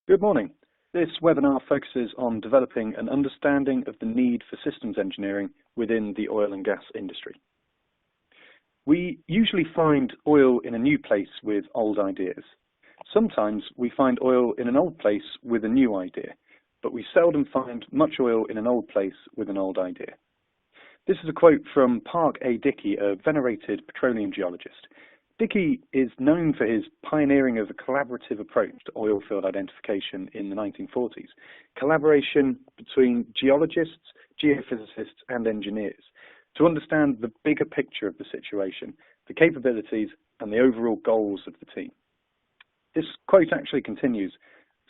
Good morning. This webinar focuses on developing an understanding of the need for systems engineering within the oil and gas industry. We usually find oil in a new place with old ideas. Sometimes we find oil in an old place with a new idea, but we seldom find much oil in an old place with an old idea. This is a quote from Park A. Dickey, a venerated petroleum geologist. Dickey is known for his pioneering of a collaborative approach to oil field identification in the 1940s, collaboration between geologists, geophysicists and engineers to understand the bigger picture of the situation, the capabilities and the overall goals of the team. This quote actually continues.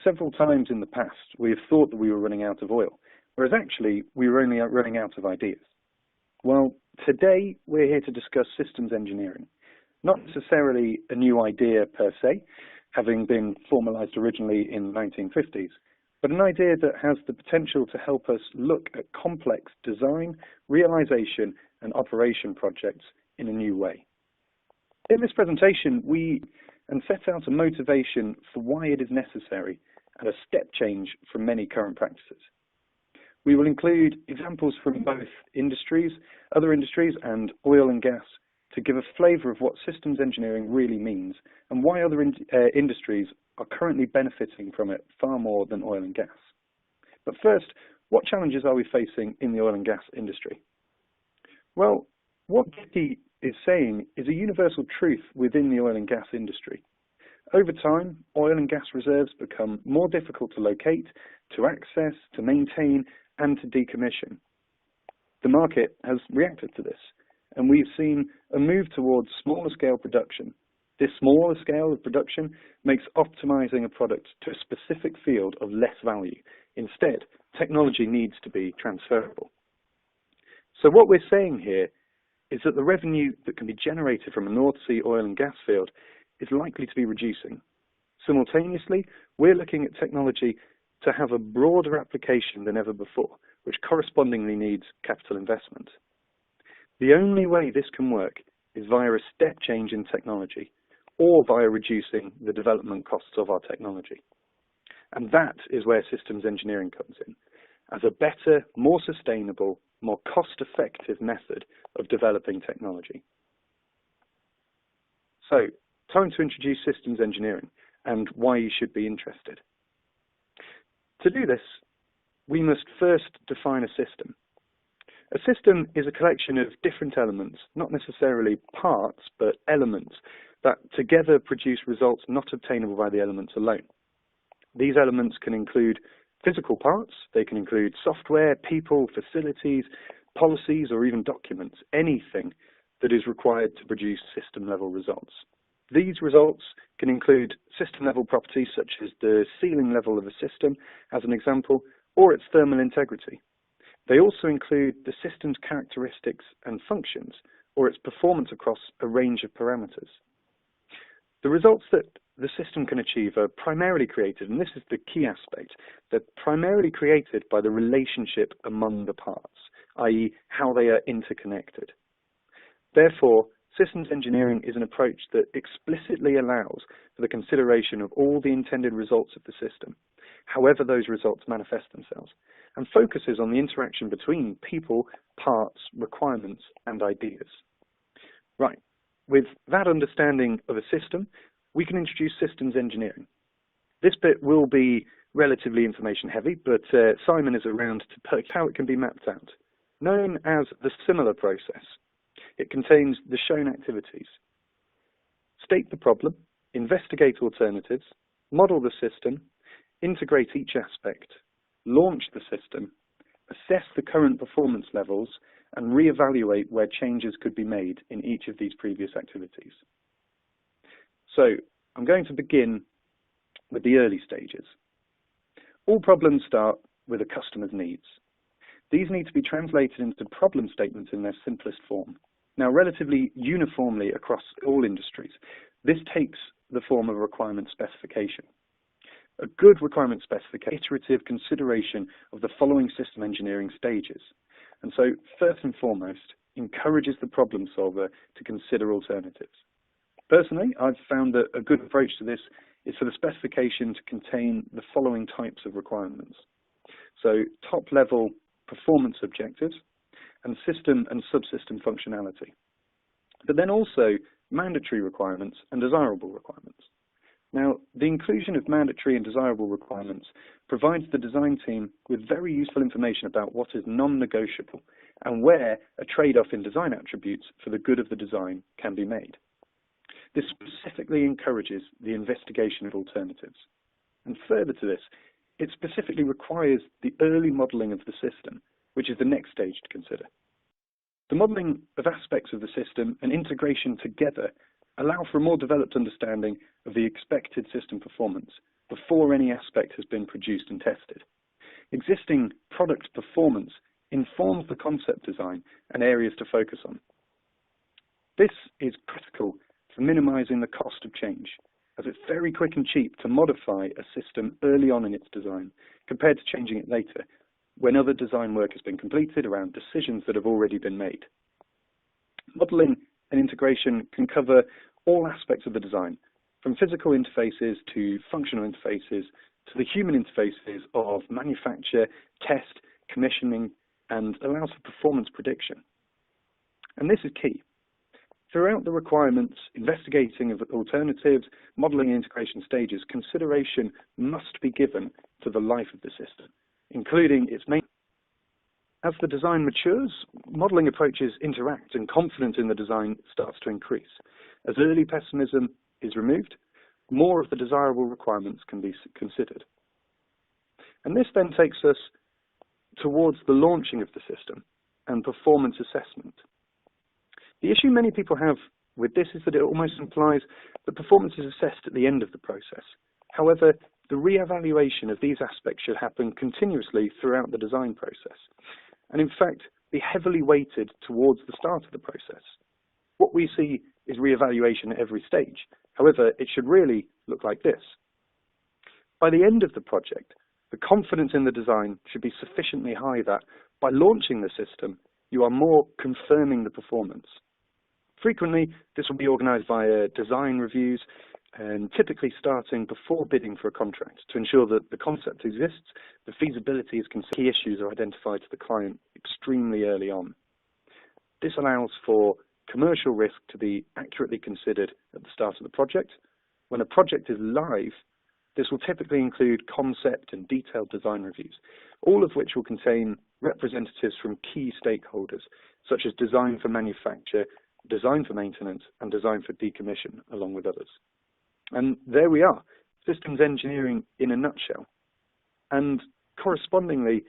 Several times in the past we have thought that we were running out of oil, whereas actually we were only running out of ideas. Well, today we're here to discuss systems engineering. Not necessarily a new idea per se, having been formalized originally in the 1950s, but an idea that has the potential to help us look at complex design, realization, and operation projects in a new way. In this presentation, we set out a motivation for why it is necessary and a step change from many current practices. We will include examples from both industries, other industries, and oil and gas to give a flavour of what systems engineering really means and why other industries are currently benefiting from it far more than oil and gas. But first, what challenges are we facing in the oil and gas industry? Well, what Dickey is saying is a universal truth within the oil and gas industry. Over time, oil and gas reserves become more difficult to locate, to access, to maintain, and to decommission. The market has reacted to this, and we've seen a move towards smaller scale production. This smaller scale of production makes optimizing a product to a specific field of less value. Instead, technology needs to be transferable. So what we're saying here is that the revenue that can be generated from a North Sea oil and gas field is likely to be reducing. Simultaneously, we're looking at technology to have a broader application than ever before, which correspondingly needs capital investment. The only way this can work is via a step change in technology or via reducing the development costs of our technology. And that is where systems engineering comes in, as a better, more sustainable, more cost-effective method of developing technology. So, time to introduce systems engineering and why you should be interested. To do this, we must first define a system. A system is a collection of different elements, not necessarily parts, but elements that together produce results not obtainable by the elements alone. These elements can include physical parts, they can include software, people, facilities, policies, or even documents, anything that is required to produce system-level results. These results can include system-level properties such as the sealing level of a system, as an example, or its thermal integrity. They also include the system's characteristics and functions, or its performance across a range of parameters. The results that the system can achieve are primarily created, and this is the key aspect, they're primarily created by the relationship among the parts, i.e. how they are interconnected. Therefore, systems engineering is an approach that explicitly allows for the consideration of all the intended results of the system, however those results manifest themselves, and focuses on the interaction between people, parts, requirements, and ideas. Right, with that understanding of a system, we can introduce systems engineering. This bit will be relatively information heavy, but Simon is around to put how it can be mapped out. Known as the similar process, it contains the shown activities. State the problem, investigate alternatives, model the system, integrate each aspect, launch the system, assess the current performance levels, and reevaluate where changes could be made in each of these previous activities. So, I'm going to begin with the early stages. All problems start with a customer's needs. These need to be translated into problem statements in their simplest form. Now, relatively uniformly across all industries, this takes the form of a requirement specification. A good requirement specification is iterative consideration of the following system engineering stages. And so, first and foremost, encourages the problem solver to consider alternatives. Personally, I've found that a good approach to this is for the specification to contain the following types of requirements. So top-level performance objectives and system and subsystem functionality. But then also mandatory requirements and desirable requirements. Now, the inclusion of mandatory and desirable requirements provides the design team with very useful information about what is non-negotiable and where a trade-off in design attributes for the good of the design can be made. This specifically encourages the investigation of alternatives. And further to this, it specifically requires the early modelling of the system, which is the next stage to consider. The modelling of aspects of the system and integration together allow for a more developed understanding of the expected system performance before any aspect has been produced and tested. Existing product performance informs the concept design and areas to focus on. This is critical for minimising the cost of change, as it's very quick and cheap to modify a system early on in its design compared to changing it later, when other design work has been completed around decisions that have already been made. Modelling and integration can cover all aspects of the design, from physical interfaces to functional interfaces to the human interfaces of manufacture, test, commissioning, and allows for performance prediction. And this is key. Throughout the requirements, investigating of alternatives, modelling and integration stages, consideration must be given to the life of the system, including its main. As the design matures, modelling approaches interact and confidence in the design starts to increase. As early pessimism is removed, more of the desirable requirements can be considered. And this then takes us towards the launching of the system and performance assessment. The issue many people have with this is that it almost implies that performance is assessed at the end of the process. However, the re-evaluation of these aspects should happen continuously throughout the design process, and in fact be heavily weighted towards the start of the process. What we see is re-evaluation at every stage. However, it should really look like this. By the end of the project, the confidence in the design should be sufficiently high that by launching the system, you are more confirming the performance. Frequently, this will be organised via design reviews, and typically starting before bidding for a contract to ensure that the concept exists, the feasibility is considered, key issues are identified to the client extremely early on. This allows for commercial risk to be accurately considered at the start of the project. When a project is live, this will typically include concept and detailed design reviews, all of which will contain representatives from key stakeholders, such as design for manufacture, design for maintenance, and design for decommission, along with others. And there we are, systems engineering in a nutshell. And correspondingly,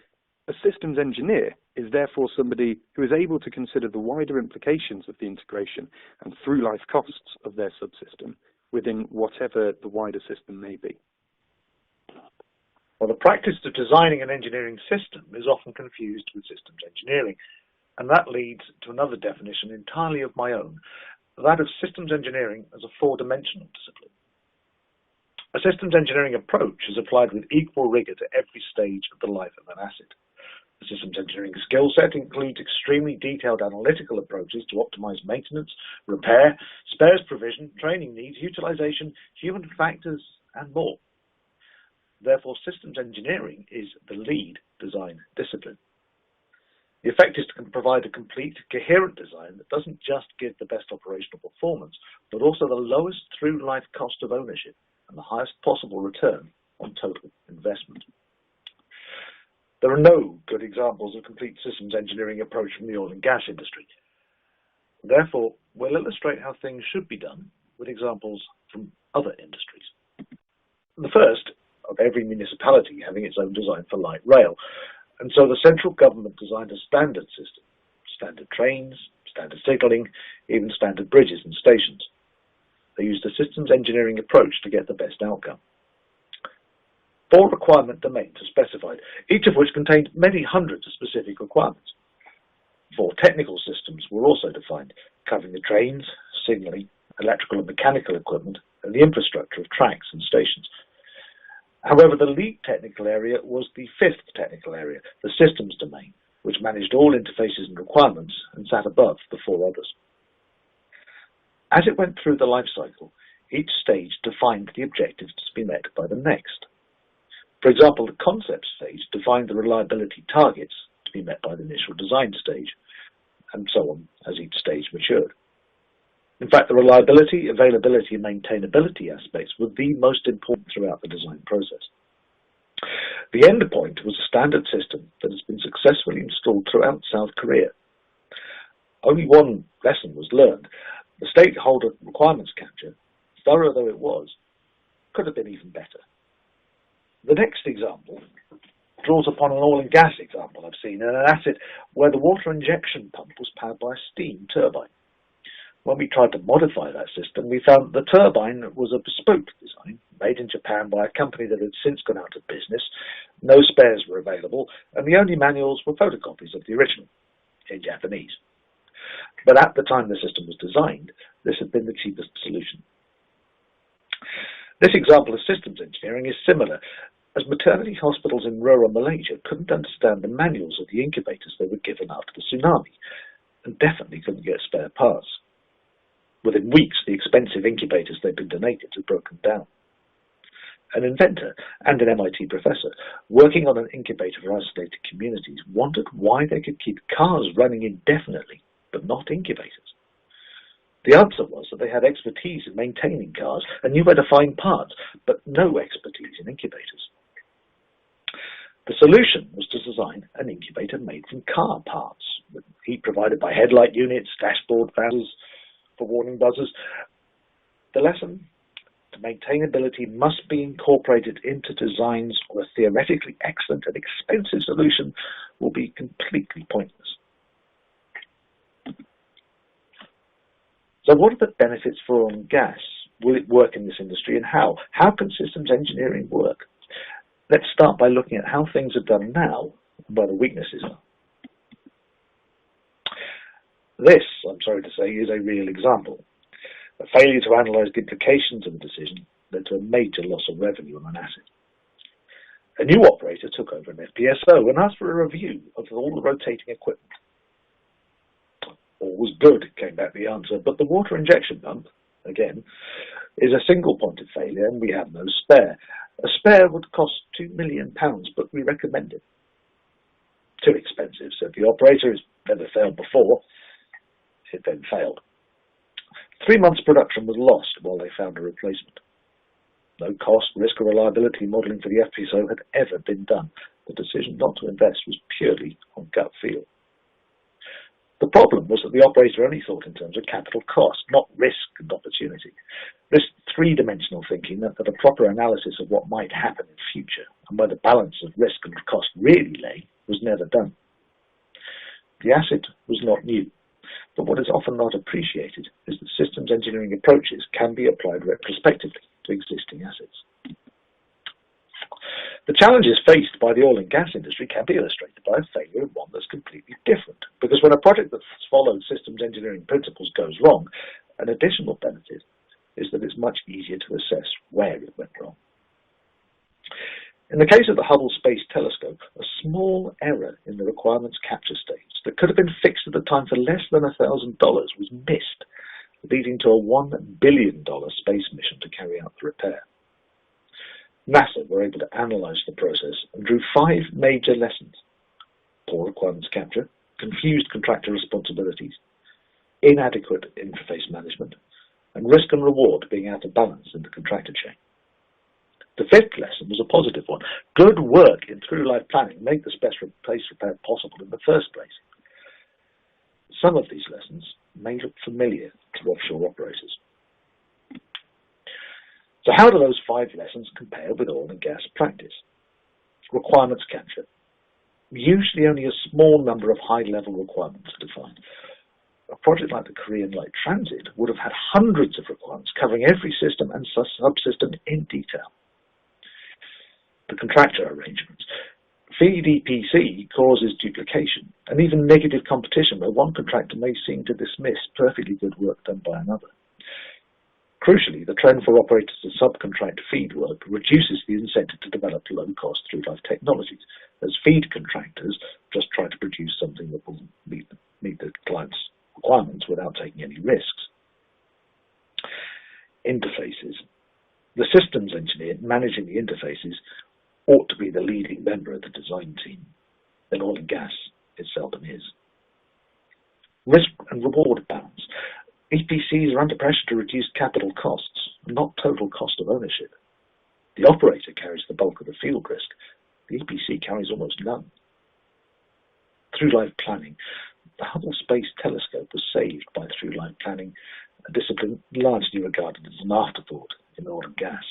a systems engineer is therefore somebody who is able to consider the wider implications of the integration and through-life costs of their subsystem within whatever the wider system may be. Well, the practice of designing an engineering system is often confused with systems engineering, and that leads to another definition entirely of my own, that of systems engineering as a four-dimensional discipline. A systems engineering approach is applied with equal rigour to every stage of the life of an asset. The systems engineering skill set includes extremely detailed analytical approaches to optimize maintenance, repair, spares provision, training needs, utilization, human factors, and more. Therefore, systems engineering is the lead design discipline. The effect is to provide a complete, coherent design that doesn't just give the best operational performance, but also the lowest through-life cost of ownership and the highest possible return on total investment. There are no good examples of complete systems engineering approach from the oil and gas industry. Therefore, we'll illustrate how things should be done with examples from other industries. The first of every municipality having its own design for light rail, and so the central government designed a standard system, standard trains, standard signalling, even standard bridges and stations. They used a systems engineering approach to get the best outcome. 4 requirement domains are specified, each of which contained many hundreds of specific requirements. 4 technical systems were also defined, covering the trains, signalling, electrical and mechanical equipment, and the infrastructure of tracks and stations. However, the lead technical area was the 5th technical area, the systems domain, which managed all interfaces and requirements and sat above the 4 others. As it went through the life cycle, each stage defined the objectives to be met by the next. For example, the concept stage defined the reliability targets to be met by the initial design stage, and so on as each stage matured. In fact, the reliability, availability, and maintainability aspects were the most important throughout the design process. The end point was a standard system that has been successfully installed throughout South Korea. Only one lesson was learned. The stakeholder requirements capture, thorough though it was, could have been even better. The next example draws upon an oil and gas example I've seen in an asset where the water injection pump was powered by a steam turbine. When we tried to modify that system, we found the turbine was a bespoke design, made in Japan by a company that had since gone out of business. No spares were available, and the only manuals were photocopies of the original, in Japanese. But at the time the system was designed, this had been the cheapest solution. This example of systems engineering is similar, as maternity hospitals in rural Malaysia couldn't understand the manuals of the incubators they were given after the tsunami, and definitely couldn't get spare parts. Within weeks, the expensive incubators they'd been donated had broken down. An inventor and an MIT professor working on an incubator for isolated communities wondered why they could keep cars running indefinitely, but not incubators. The answer was that they had expertise in maintaining cars and knew where to find parts, but no expertise in incubators. The solution was to design an incubator made from car parts, with heat provided by headlight units, dashboard fans for warning buzzers. The lesson: maintainability must be incorporated into designs, or a theoretically excellent and expensive solution will be completely pointless. So what are the benefits for oil and gas? Will it work in this industry, and how? How can systems engineering work? Let's start by looking at how things are done now and where the weaknesses are. This, I'm sorry to say, is a real example. A failure to analyse the implications of a decision led to a major loss of revenue on an asset. A new operator took over an FPSO and asked for a review of all the rotating equipment. All was good, came back the answer, but the water injection pump, again, is a single point of failure and we have no spare. A spare would cost £2 million, but we recommend it. Too expensive, said the operator. It's never failed before. It then failed. 3 months production was lost while they found a replacement. No cost, risk or reliability modelling for the FPSO had ever been done. The decision not to invest was purely on gut feel. The problem was that the operator only thought in terms of capital cost, not risk and opportunity. This three-dimensional thinking meant that a proper analysis of what might happen in future and where the balance of risk and cost really lay was never done. The asset was not new, but what is often not appreciated is that systems engineering approaches can be applied retrospectively to existing assets. The challenges faced by the oil and gas industry can be illustrated by a failure in one that's completely different, because when a project that's followed systems engineering principles goes wrong, an additional benefit is that it's much easier to assess where it went wrong. In the case of the Hubble Space Telescope, a small error in the requirements capture stage that could have been fixed at the time for less than $1,000 was missed, leading to a $1 billion space mission to carry out the repair. NASA were able to analyse the process and drew 5 major lessons: poor requirements capture, confused contractor responsibilities, inadequate interface management, and risk and reward being out of balance in the contractor chain. The 5th lesson was a positive one. Good work in through-life planning made the space repair possible in the first place. Some of these lessons may look familiar to offshore operators. So how do those 5 lessons compare with oil and gas practice? Requirements capture. Usually only a small number of high-level requirements are defined. A project like the Korean Light Transit would have had hundreds of requirements covering every system and subsystem in detail. The contractor arrangements. Feed EPC causes duplication and even negative competition, where one contractor may seem to dismiss perfectly good work done by another. Crucially, the trend for operators to subcontract feed work reduces the incentive to develop low-cost through-life technologies, as feed contractors just try to produce something that will meet the client's requirements without taking any risks. Interfaces. The systems engineer managing the interfaces ought to be the leading member of the design team. In oil and gas, it seldom is. Risk and reward balance. EPCs are under pressure to reduce capital costs, not total cost of ownership. The operator carries the bulk of the field risk. The EPC carries almost none. Through-life planning. The Hubble Space Telescope was saved by through-life planning, a discipline largely regarded as an afterthought in oil and gas.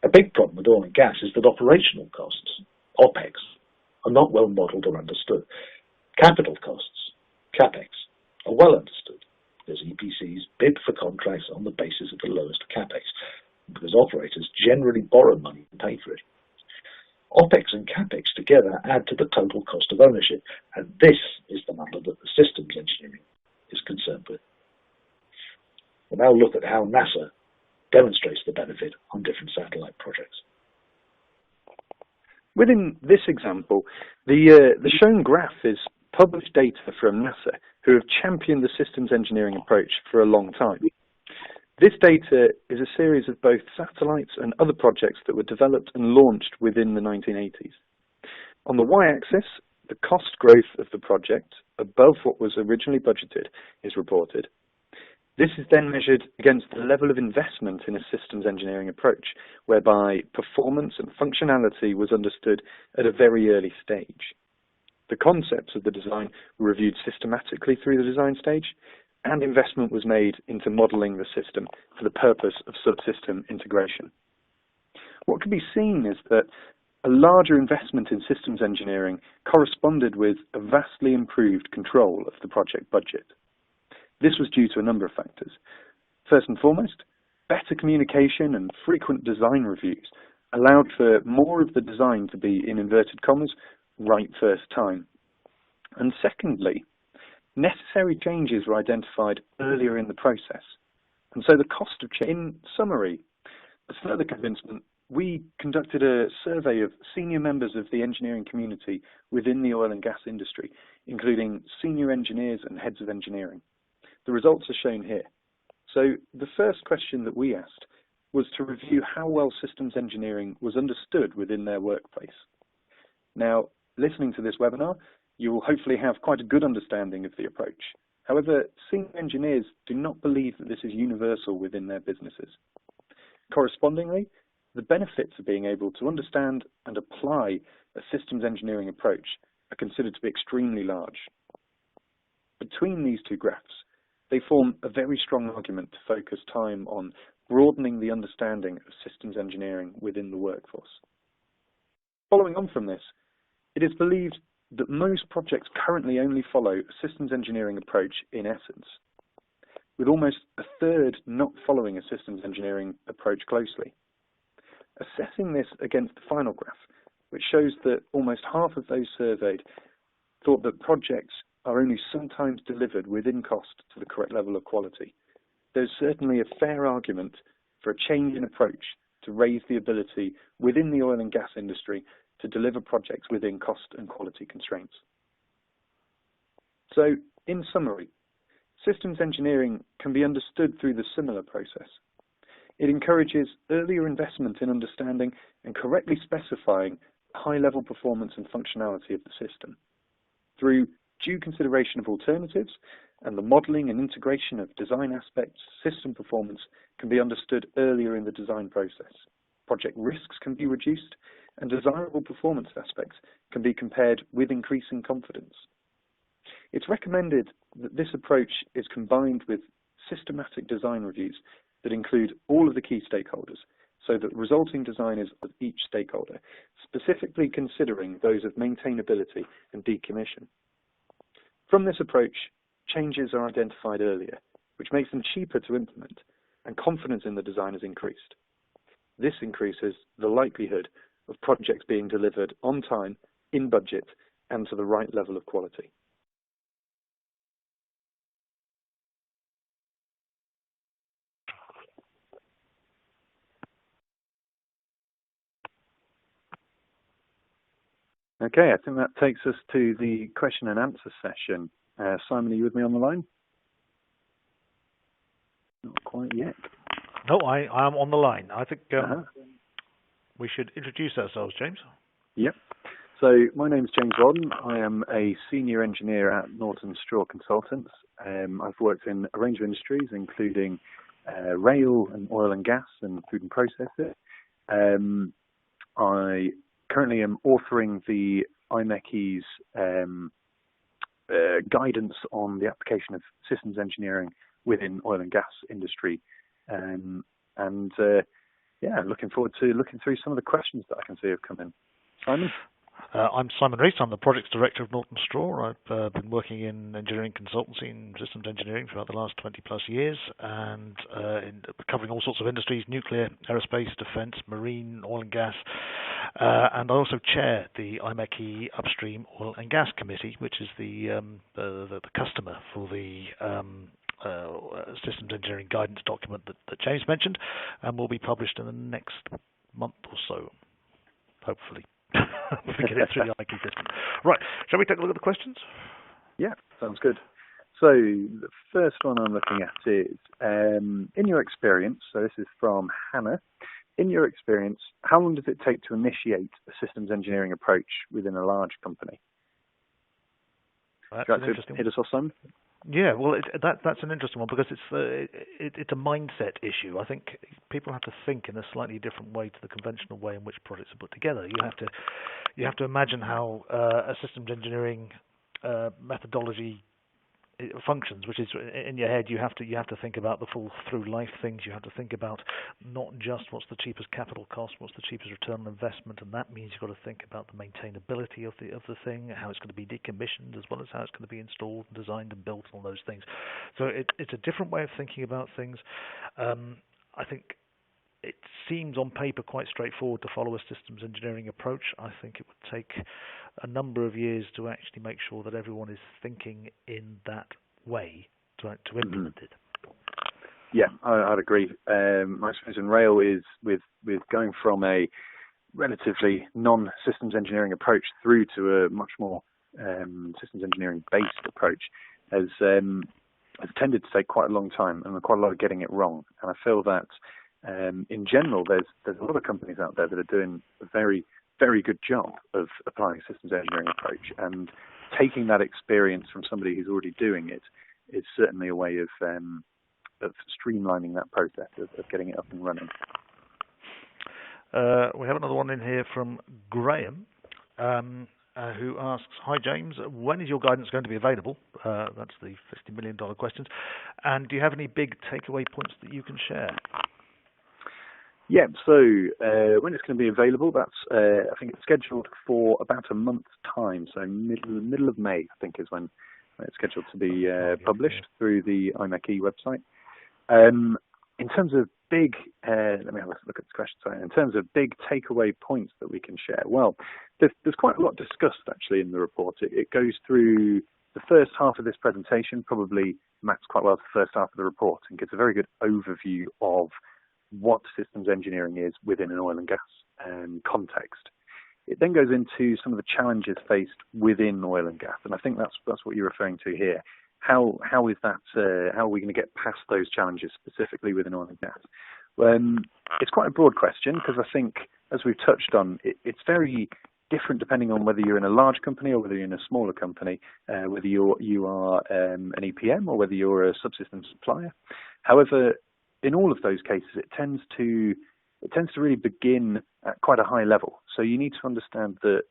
A big problem with oil and gas is that operational costs, OPEX, are not well modelled or understood. Capital costs, CAPEX, are well understood, as EPCs bid for contracts on the basis of the lowest CAPEX, because operators generally borrow money to pay for it. OPEX and CAPEX together add to the total cost of ownership, and this is the number that the systems engineering is concerned with. We'll now look at how NASA demonstrates the benefit on different satellite projects. Within this example, the shown graph is published data from NASA, who have championed the systems engineering approach for a long time. This data is a series of both satellites and other projects that were developed and launched within the 1980s. On the y-axis, the cost growth of the project above what was originally budgeted is reported. This is then measured against the level of investment in a systems engineering approach, whereby performance and functionality was understood at a very early stage. The concepts of the design were reviewed systematically through the design stage, and investment was made into modelling the system for the purpose of subsystem integration. What can be seen is that a larger investment in systems engineering corresponded with a vastly improved control of the project budget. This was due to a number of factors. First and foremost, better communication and frequent design reviews allowed for more of the design to be, in inverted commas, right first time. And secondly, necessary changes were identified earlier in the process. And so the cost of change. In summary, as further convincement, we conducted a survey of senior members of the engineering community within the oil and gas industry, including senior engineers and heads of engineering. The results are shown here. So the first question that we asked was to review how well systems engineering was understood within their workplace. Now, listening to this webinar, you will hopefully have quite a good understanding of the approach. However, senior engineers do not believe that this is universal within their businesses. Correspondingly, the benefits of being able to understand and apply a systems engineering approach are considered to be extremely large. Between these two graphs, they form a very strong argument to focus time on broadening the understanding of systems engineering within the workforce. Following on from this, it is believed that most projects currently only follow a systems engineering approach in essence, with almost a third not following a systems engineering approach closely. Assessing this against the final graph, which shows that almost half of those surveyed thought that projects are only sometimes delivered within cost to the correct level of quality, there's certainly a fair argument for a change in approach to raise the ability within the oil and gas industry to deliver projects within cost and quality constraints. So, in summary, systems engineering can be understood through the similar process. It encourages earlier investment in understanding and correctly specifying high-level performance and functionality of the system. Through due consideration of alternatives and the modelling and integration of design aspects, system performance can be understood earlier in the design process. Project risks can be reduced, and desirable performance aspects can be compared with increasing confidence. It's recommended that this approach is combined with systematic design reviews that include all of the key stakeholders, so that resulting design is of each stakeholder, specifically considering those of maintainability and decommission. From this approach, changes are identified earlier, which makes them cheaper to implement, and confidence in the design is increased. This increases the likelihood of projects being delivered on time, in budget, and to the right level of quality. Okay, I think that takes us to the question and answer session. Simon, are you with me on the line? Not quite yet. No, I am on the line. I think Uh-huh. we should introduce ourselves, James. Yep. So my name is James Rodden. I am a senior engineer at Norton Straw Consultants. I've worked in a range of industries, including rail and oil and gas and food and processing. I currently am authoring the IMechE's guidance on the application of systems engineering within oil and gas industry. Looking forward to looking through some of the questions that I can see have come in. Simon? I'm Simon Rees. I'm the Projects Director of Norton Straw. I've been working in engineering consultancy and systems engineering for about the last 20 plus years, and covering all sorts of industries: nuclear, aerospace, defence, marine, oil and gas. And I also chair the IMechE Upstream Oil and Gas Committee, which is the customer for the systems engineering guidance document that James mentioned, and will be published in the next month or so, hopefully. We get it through the IT system. Right, shall we take a look at the questions? Yeah, sounds good. So the first one I'm looking at is, in your experience, so this is from Hannah, in your experience, how long does it take to initiate a systems engineering approach within a large company? That's an interesting hit us off, Simon? Yeah, well, that's an interesting one because it's a mindset issue. I think people have to think in a slightly different way to the conventional way in which projects are put together. You have to imagine how a systems engineering methodology functions, which is in your head. You have to think about the full through life things. You have to think about not just what's the cheapest capital cost, what's the cheapest return on investment, and that means you've got to think about the maintainability of the thing, how it's going to be decommissioned, as well as how it's going to be installed, and designed, and built, and all those things. So it's a different way of thinking about things. I think it seems on paper quite straightforward to follow a systems engineering approach. I think it would take a number of years to actually make sure that everyone is thinking in that way to implement it. Yeah, I'd agree. My experience in rail is with going from a relatively non-systems engineering approach through to a much more systems engineering-based approach has tended to take quite a long time and quite a lot of getting it wrong. And I feel that in general, there's a lot of companies out there that are doing a very, very good job of applying a systems engineering approach, and taking that experience from somebody who's already doing it is certainly a way of streamlining that process of getting it up and running. We have another one in here from Graham, who asks, "Hi James, when is your guidance going to be available?" That's the $50 million questions. "And do you have any big takeaway points that you can share?" Yeah, so when it's going to be available, that's I think it's scheduled for about a month's time, so middle of May, I think, is when it's scheduled to be published through the IMechE website. In terms of big, let me have a look at this question. Sorry. In terms of big takeaway points that we can share, well, there's quite a lot discussed actually in the report. It goes through the first half of this presentation, probably maps quite well to the first half of the report, and gives a very good overview of what systems engineering is within an oil and gas context. It then goes into some of the challenges faced within oil and gas, and I think that's what you're referring to here. How is that? How are we going to get past those challenges specifically within oil and gas? It's quite a broad question because I think, as we've touched on, it's very different depending on whether you're in a large company or whether you're in a smaller company, whether you are an EPM or whether you're a subsystem supplier. However, in all of those cases, it tends to really begin at quite a high level. So you need to understand that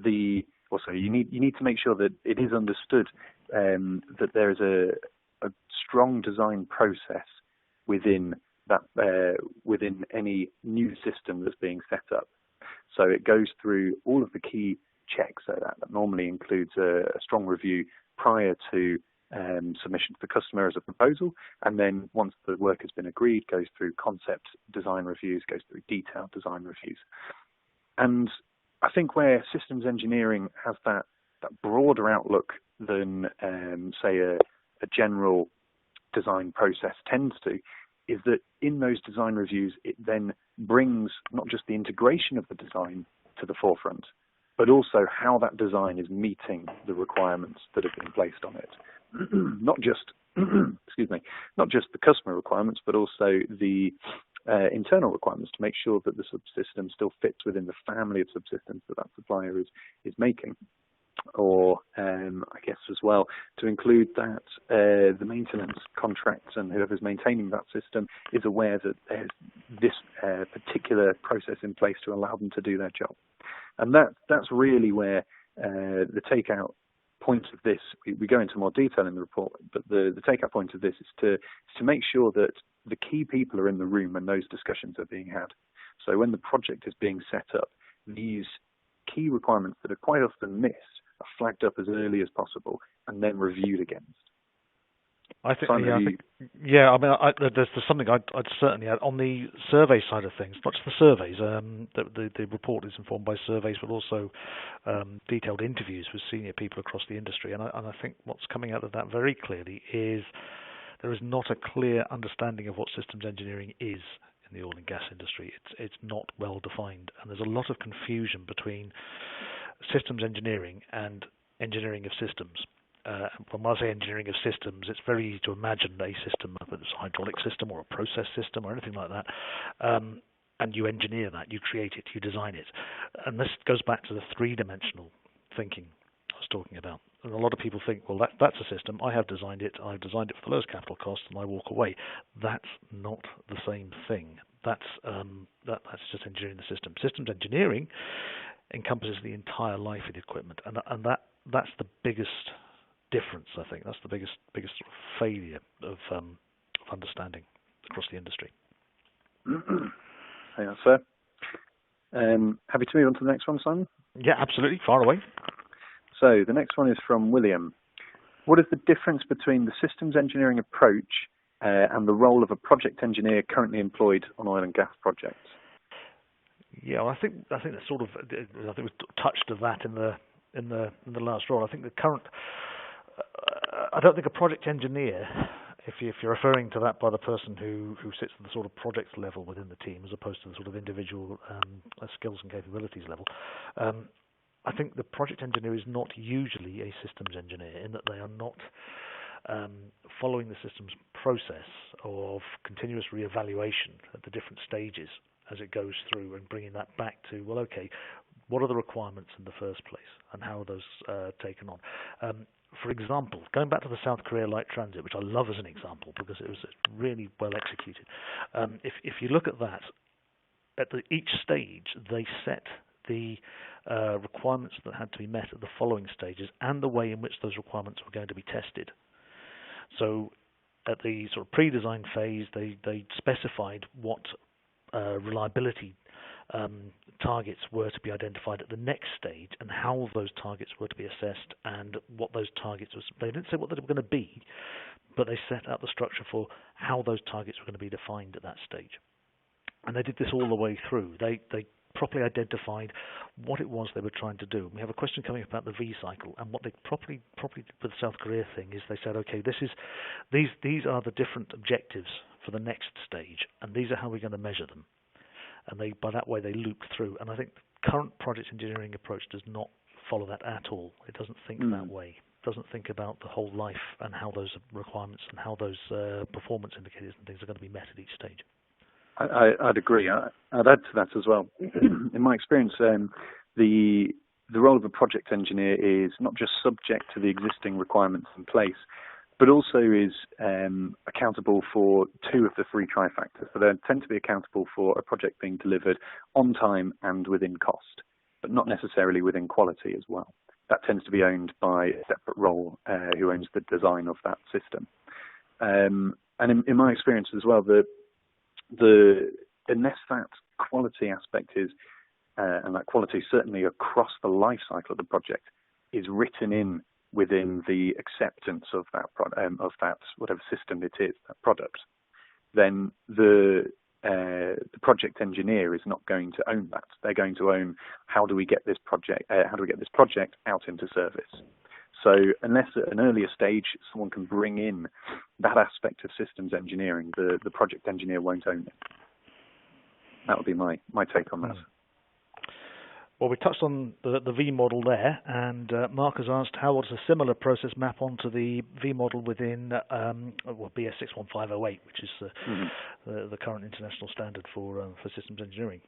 you need to make sure that it is understood that there is a strong design process within any new system that's being set up. So it goes through all of the key checks. So that normally includes a strong review prior to submission to the customer as a proposal, and then once the work has been agreed, goes through concept design reviews, goes through detailed design reviews. And I think where systems engineering has that broader outlook than, say, a general design process tends to, is that in those design reviews, it then brings not just the integration of the design to the forefront, but also how that design is meeting the requirements that have been placed on it. Not just excuse me, not just the customer requirements, but also the internal requirements to make sure that the subsystem still fits within the family of subsystems that that supplier is making. Or I guess as well to include that the maintenance contracts and whoever's maintaining that system is aware that there's this particular process in place to allow them to do their job. And that's really where the takeout point of this, we go into more detail in the report, but the takeout point of this is to make sure that the key people are in the room when those discussions are being had. So when the project is being set up, these key requirements that are quite often missed are flagged up as early as possible and then reviewed against. I think, Simon, there's something I'd certainly add on the survey side of things. Not just the surveys. The report is informed by surveys, but also detailed interviews with senior people across the industry. And I think what's coming out of that very clearly is there is not a clear understanding of what systems engineering is in the oil and gas industry. It's not well defined, and there's a lot of confusion between systems engineering and engineering of systems. When I say engineering of systems, it's very easy to imagine a system, whether it's a hydraulic system or a process system or anything like that, and you engineer that, you create it, you design it. And this goes back to the three-dimensional thinking I was talking about. And a lot of people think, well, that's a system, I have designed it, I've designed it for the lowest capital cost, and I walk away. That's not the same thing. That's just engineering the system. Systems engineering encompasses the entire life of the equipment, and that's the biggest difference, I think. That's the biggest sort of failure of understanding across the industry. Yeah, sir. Happy to move on to the next one, Simon? Yeah, absolutely. Far away. So the next one is from William. What is the difference between the systems engineering approach and the role of a project engineer currently employed on oil and gas projects? Yeah, well, I think that sort of, I think we touched on that in the last role. I think the current, I don't think a project engineer, if you're referring to that by the person who sits at the sort of project level within the team, as opposed to the sort of individual skills and capabilities level, I think the project engineer is not usually a systems engineer, in that they are not following the systems process of continuous reevaluation at the different stages as it goes through, and bringing that back to, well, okay, what are the requirements in the first place, and how are those taken on? For example, going back to the South Korea light transit, which I love as an example because it was really well executed. If you look at that, at each stage, they set the requirements that had to be met at the following stages and the way in which those requirements were going to be tested. So at the sort of pre-design phase, they specified what reliability targets were to be identified at the next stage, and how those targets were to be assessed, and what those targets was. They didn't say what they were going to be, but they set out the structure for how those targets were going to be defined at that stage. And they did this all the way through. They properly identified what it was they were trying to do. We have a question coming up about the V cycle, and what they properly did with the South Korea thing is they said, okay, these are the different objectives for the next stage, and these are how we're going to measure them. And by that way they loop through. And I think the current project engineering approach does not follow that at all. It doesn't think that way. It doesn't think about the whole life and how those requirements and how those performance indicators and things are going to be met at each stage. I'd agree. I'd add to that as well. In my experience, the role of a project engineer is not just subject to the existing requirements in place, but also is accountable for two of the three trifactors. So they tend to be accountable for a project being delivered on time and within cost, but not necessarily within quality as well. That tends to be owned by a separate role who owns the design of that system. And in my experience as well, unless that quality aspect is, and that quality certainly across the life cycle of the project, is written in within the acceptance of that whatever system it is, that product, then the project engineer is not going to own that. They're going to own how do we get this project out into service. So unless at an earlier stage someone can bring in that aspect of systems engineering, the project engineer won't own it. That would be my take on that. Well, we touched on the V model there, and Mark has asked how does a similar process map onto the V model within BS 61508, which is the current international standard for systems engineering.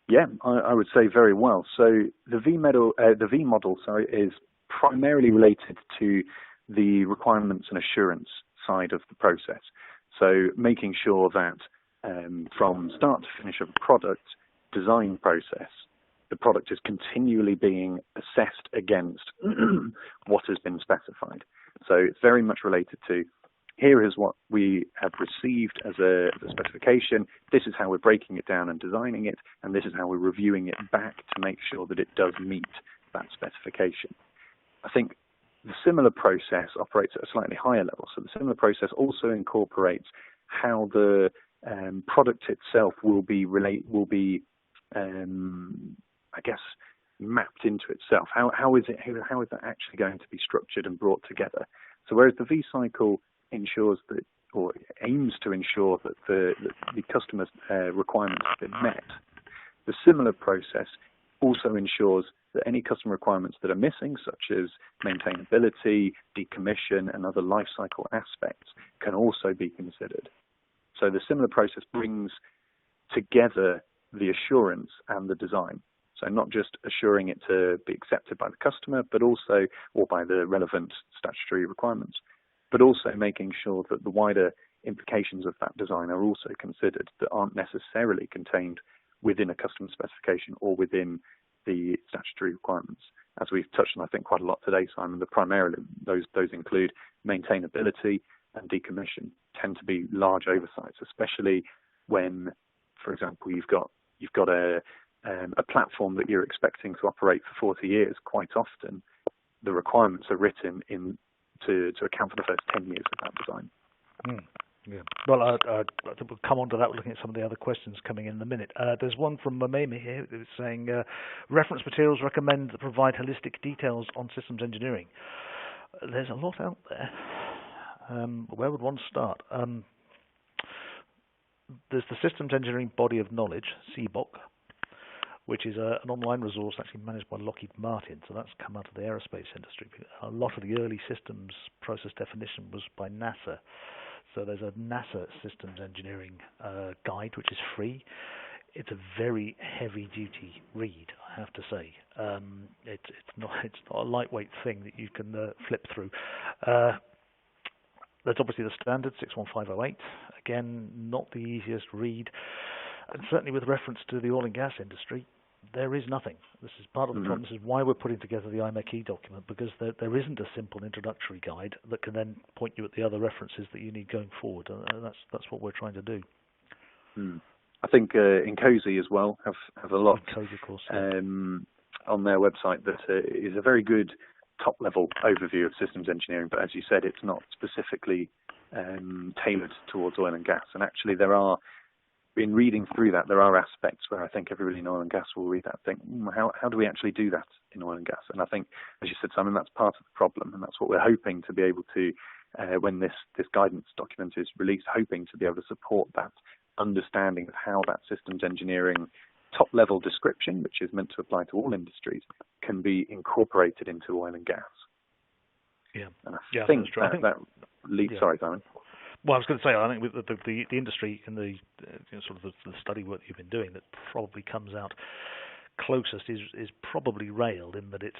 Yeah, I would say very well. So the V model, is primarily related to the requirements and assurance side of the process. So making sure that from start to finish of a product design process, the product is continually being assessed against what has been specified. So it's very much related to, here is what we have received as a specification, this is how we're breaking it down and designing it, and this is how we're reviewing it back to make sure that it does meet that specification. I think the similar process operates at a slightly higher level. So the similar process also incorporates how the product itself will be I guess, mapped into itself. How is that actually going to be structured and brought together? So whereas the V cycle ensures that, or aims to ensure that the customer's requirements have been met, the similar process also ensures that any customer requirements that are missing, such as maintainability, decommission, and other life cycle aspects, can also be considered. So the similar process brings together the assurance and the design. So not just assuring it to be accepted by the customer, but also, or by the relevant statutory requirements, but also making sure that the wider implications of that design are also considered that aren't necessarily contained within a customer specification or within the statutory requirements. As we've touched on, I think, quite a lot today, Simon, primarily those include maintainability and decommission tend to be large oversights, especially when, for example, you've got a platform that you're expecting to operate for 40 years. Quite often, the requirements are written in to account for the first 10 years of that design. Yeah. Well, I think we'll come on to that looking at some of the other questions coming in a minute. There's one from Mameme here that's saying, reference materials recommend that provide holistic details on systems engineering. There's a lot out there. Where would one start? There's the Systems Engineering Body of Knowledge, CBOK, which is an online resource actually managed by Lockheed Martin. So that's come out of the aerospace industry. A lot of the early systems process definition was by NASA. So there's a NASA systems engineering guide, which is free. It's a very heavy-duty read, I have to say. It's not a lightweight thing that you can flip through. There's obviously the standard 61508. Again, not the easiest read, and certainly with reference to the oil and gas industry, there is nothing. This is part of the problem. This is why we're putting together the IMechE document, because there isn't a simple introductory guide that can then point you at the other references that you need going forward, and that's what we're trying to do. I think IMechE as well have a lot IMechE, of course, on their website that is a very good top-level overview of systems engineering, but as you said, it's not specifically tailored towards oil and gas. And actually, in reading through that, there are aspects where I think everybody in oil and gas will read that and think, how do we actually do that in oil and gas? And I think, as you said, Simon, that's part of the problem, and that's what we're hoping to be able to, when this guidance document is released, hoping to be able to support that understanding of how that systems engineering top-level description, which is meant to apply to all industries, can be incorporated into oil and gas. Yeah, and I think that leads. Yeah. Sorry, Simon. Well, I was going to say, I think with the industry and the sort of the study work that you've been doing, that probably comes out closest is probably rail, in that it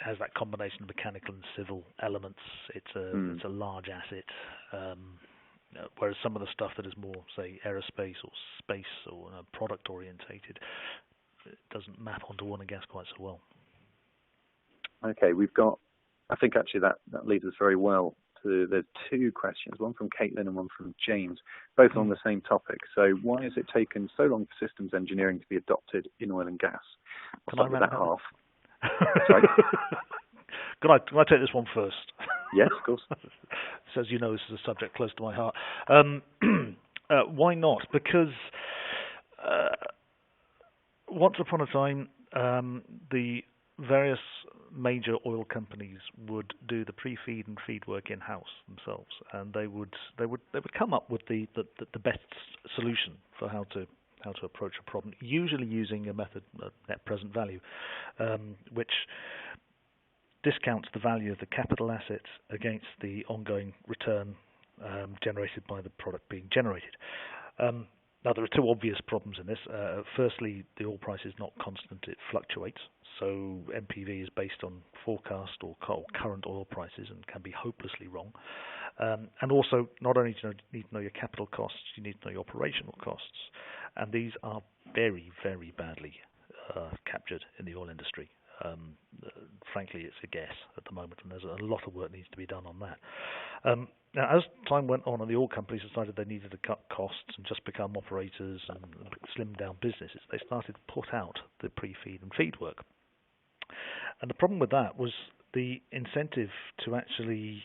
has that combination of mechanical and civil elements. It's a large asset. Whereas some of the stuff that is more, say, aerospace or space or product orientated, it doesn't map onto oil and gas quite so well. Okay, I think actually that leads us very well to, there's two questions, one from Caitlin and one from James, both on the same topic. So why has it taken so long for systems engineering to be adopted in oil and gas? Can I start with that half. Sorry? Can I take this one first? Yes, of course. So as you know, this is a subject close to my heart. Why not? Because once upon a time, the various major oil companies would do the pre-feed and feed work in-house themselves, and they would come up with the best solution for how to approach a problem, usually using a method, net present value, which discounts the value of the capital assets against the ongoing return generated by the product being generated. Now, there are two obvious problems in this. Firstly, the oil price is not constant, it fluctuates. So NPV is based on forecast or current oil prices and can be hopelessly wrong. And also, not only do you need to know your capital costs, you need to know your operational costs. And these are very, very badly captured in the oil industry. Frankly, it's a guess at the moment, and there's a lot of work needs to be done on that. Now, as time went on and the oil companies decided they needed to cut costs and just become operators and slim down businesses, they started to put out the pre-feed and feed work. And the problem with that was the incentive to actually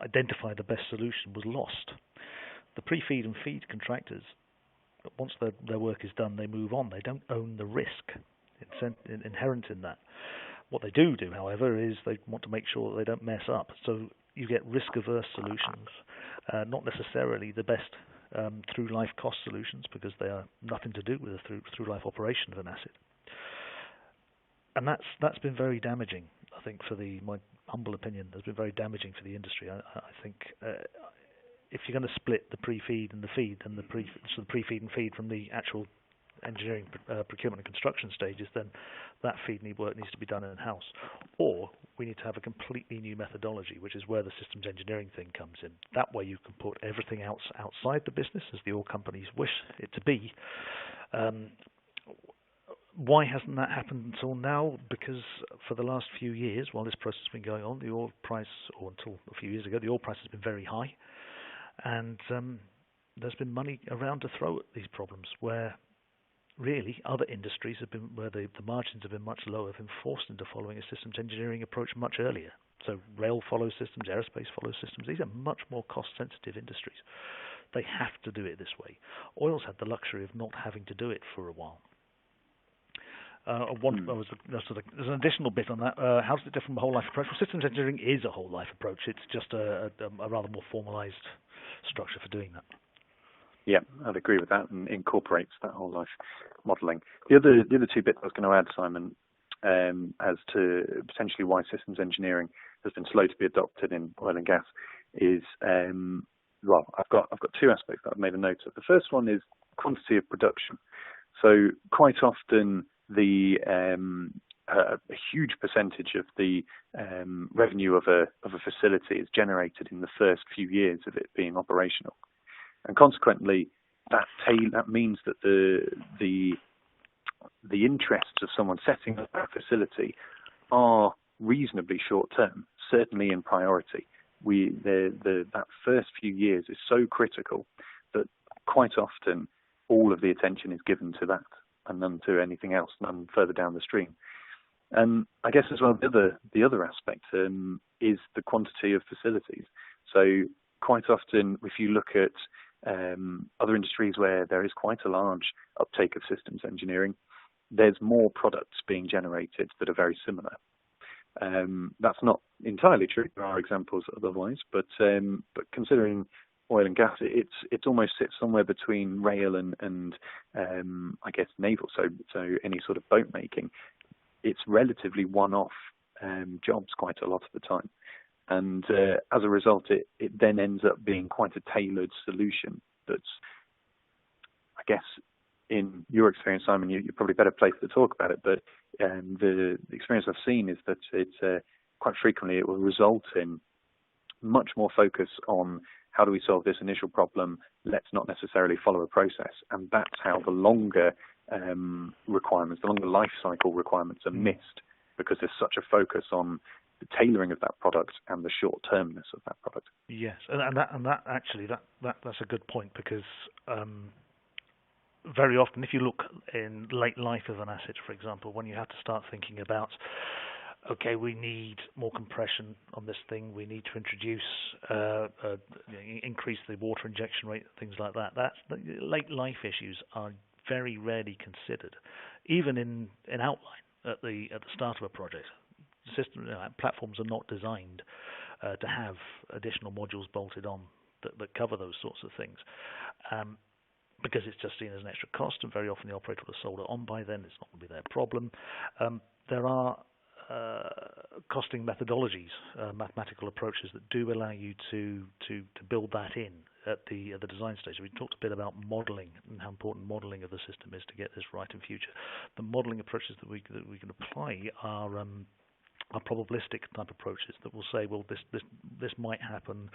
identify the best solution was lost. The pre-feed and feed contractors, once their work is done, they move on. They don't own the risk inherent in that. What they do, however, is they want to make sure that they don't mess up. So you get risk-averse solutions, not necessarily the best through-life cost solutions, because they are nothing to do with the through-life operation of an asset. And that's been very damaging, I think, my humble opinion, has been very damaging for the industry. I think if you're going to split the pre-feed and the feed, then the pre-feed and feed from the actual engineering, procurement and construction stages, then that feed work needs to be done in-house. Or we need to have a completely new methodology, which is where the systems engineering thing comes in. That way you can put everything else outside the business, as the oil companies wish it to be. Why hasn't that happened until now? Because for the last few years, while this process has been going on, the oil price, or until a few years ago, the oil price has been very high. And there's been money around to throw at these problems, where really other industries have been, where the margins have been much lower, have been forced into following a systems engineering approach much earlier. So rail follows systems, aerospace follows systems. These are much more cost-sensitive industries. They have to do it this way. Oil's had the luxury of not having to do it for a while. There's an additional bit on that. How does it differ from a whole life approach? Well, systems engineering is a whole life approach. It's just a rather more formalized structure for doing that. Yeah, I'd agree with that, and incorporates that whole life modelling. The other two bits I was going to add, Simon, as to potentially why systems engineering has been slow to be adopted in oil and gas, is I've got two aspects that I've made a note of. The first one is quantity of production. So quite often a huge percentage of the revenue of a facility is generated in the first few years of it being operational. And consequently, that means that the interests of someone setting up that facility are reasonably short term, certainly in priority. That first few years is so critical that quite often all of the attention is given to that and none to anything else, none further down the stream. And I guess as well, the other aspect is the quantity of facilities. So quite often, if you look at other industries where there is quite a large uptake of systems engineering, there's more products being generated that are very similar. That's not entirely true. There are examples otherwise, but considering oil and gas, it almost sits somewhere between rail and I guess naval. So any sort of boat making, it's relatively one-off jobs quite a lot of the time. And as a result, it then ends up being quite a tailored solution that's, I guess, in your experience, Simon, you're probably better placed to talk about it, but the experience I've seen is that quite frequently it will result in much more focus on how do we solve this initial problem, let's not necessarily follow a process. And that's how the longer requirements, the longer life cycle requirements are missed, because there's such a focus on the tailoring of that product and the short-termness of that product. Yes, and that's a good point, because very often, if you look in late life of an asset, for example, when you have to start thinking about, okay, we need more compression on this thing, we need to introduce, increase the water injection rate, things like that. Late life issues are very rarely considered, even in outline at the start of a project. Platforms are not designed to have additional modules bolted on that cover those sorts of things. because it's just seen as an extra cost, and very often the operator will have sold it on by then. It's not going to be their problem. There are costing methodologies, mathematical approaches that do allow you to build that in at the design stage. We talked a bit about modelling and how important modelling of the system is to get this right in future. The modelling approaches that we can apply are probabilistic type approaches that will say, well, this might happen.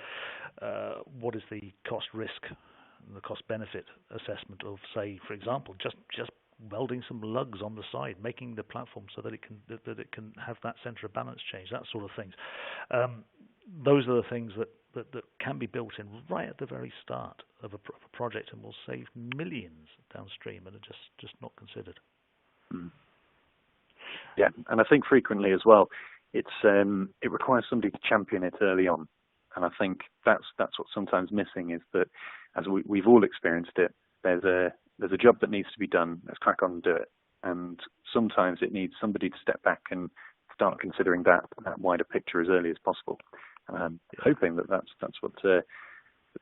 What is the cost risk and the cost benefit assessment of, say, for example, just welding some lugs on the side, making the platform so that it can have that centre of balance change, that sort of things. Those are the things that can be built in right at the very start of a project and will save millions downstream and are just not considered. Mm. Yeah, and I think frequently as well, it requires somebody to champion it early on, and I think that's what sometimes missing is that, as we've all experienced it, there's a job that needs to be done. Let's crack on and do it. And sometimes it needs somebody to step back and start considering that wider picture as early as possible. And I'm hoping that's what the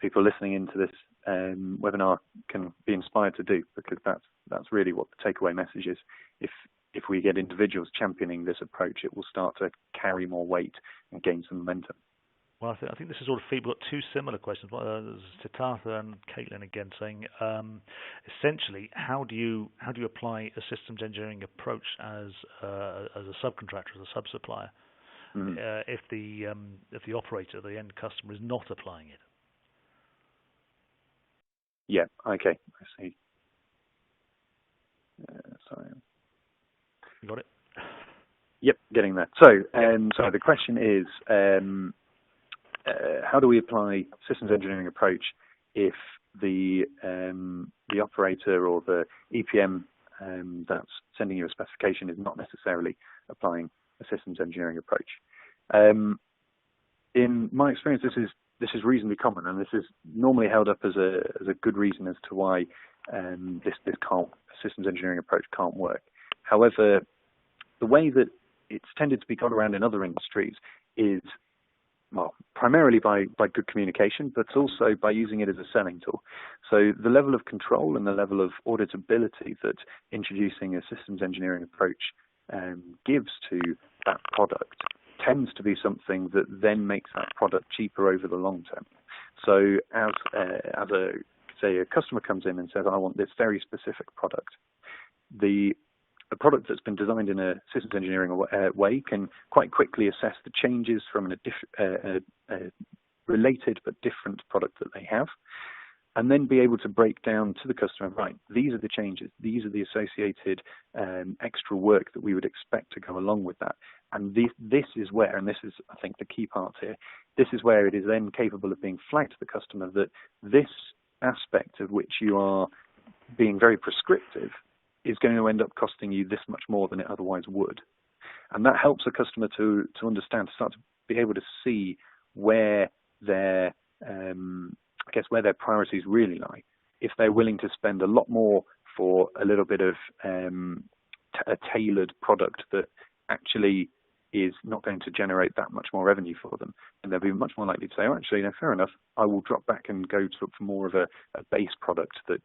people listening into this webinar can be inspired to do, because that's really what the takeaway message is. If we get individuals championing this approach, it will start to carry more weight and gain some momentum. Well, I think this is sort of feed. We've got two similar questions. Siddhartha and Caitlin again saying, essentially, how do you apply a systems engineering approach as a subcontractor, as a sub-supplier, if the operator, the end customer, is not applying it? Yeah. Okay. I see. Sorry. You got it? Yep, getting that. So, so the question is, how do we apply systems engineering approach if the operator or the EPM that's sending you a specification is not necessarily applying a systems engineering approach? In my experience, this is reasonably common, and this is normally held up as a good reason as to why this systems engineering approach can't work. However, the way that it's tended to be got around in other industries is, well, primarily by good communication, but also by using it as a selling tool. So the level of control and the level of auditability that introducing a systems engineering approach gives to that product tends to be something that then makes that product cheaper over the long term. So as a customer comes in and says, I want this very specific product, a product that's been designed in a systems engineering way can quite quickly assess the changes from a related but different product that they have, and then be able to break down to the customer, right, these are the changes, these are the associated extra work that we would expect to go along with that. And this is where, and this is, I think, the key part here, this is where it is then capable of being flagged to the customer that this aspect of which you are being very prescriptive is going to end up costing you this much more than it otherwise would. And that helps a customer to understand, to start to be able to see where their where their priorities really lie. If they're willing to spend a lot more for a little bit of a tailored product that actually is not going to generate that much more revenue for them, and they'll be much more likely to say, oh, actually, no, fair enough, I will drop back and go to look for more of a base product that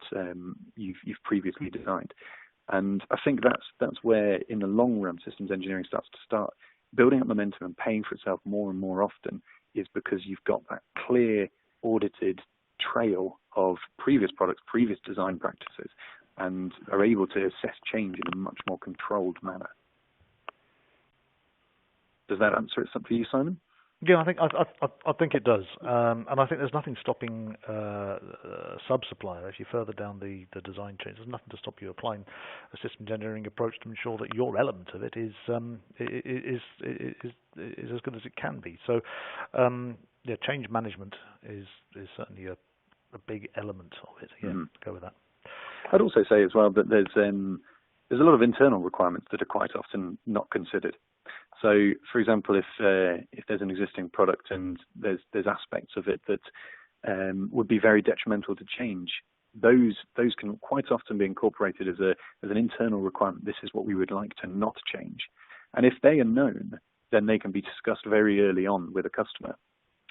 you've previously designed. And I think that's where, in the long run, systems engineering starts building up momentum and paying for itself more and more often, is because you've got that clear, audited trail of previous products, previous design practices, and are able to assess change in a much more controlled manner. Does that answer it for you, Simon? Yeah, I think it does, and I think there's nothing stopping sub-supplier. If you're further down the design chain, there's nothing to stop you applying a systems engineering approach to ensure that your element of it is as good as it can be. So, yeah, change management is certainly a big element of it. Yeah, go with that. I'd also say as well that there's a lot of internal requirements that are quite often not considered. So, for example, if there's an existing product and there's aspects of it that would be very detrimental to change, those can quite often be incorporated as an internal requirement. This is what we would like to not change. And if they are known, then they can be discussed very early on with a customer.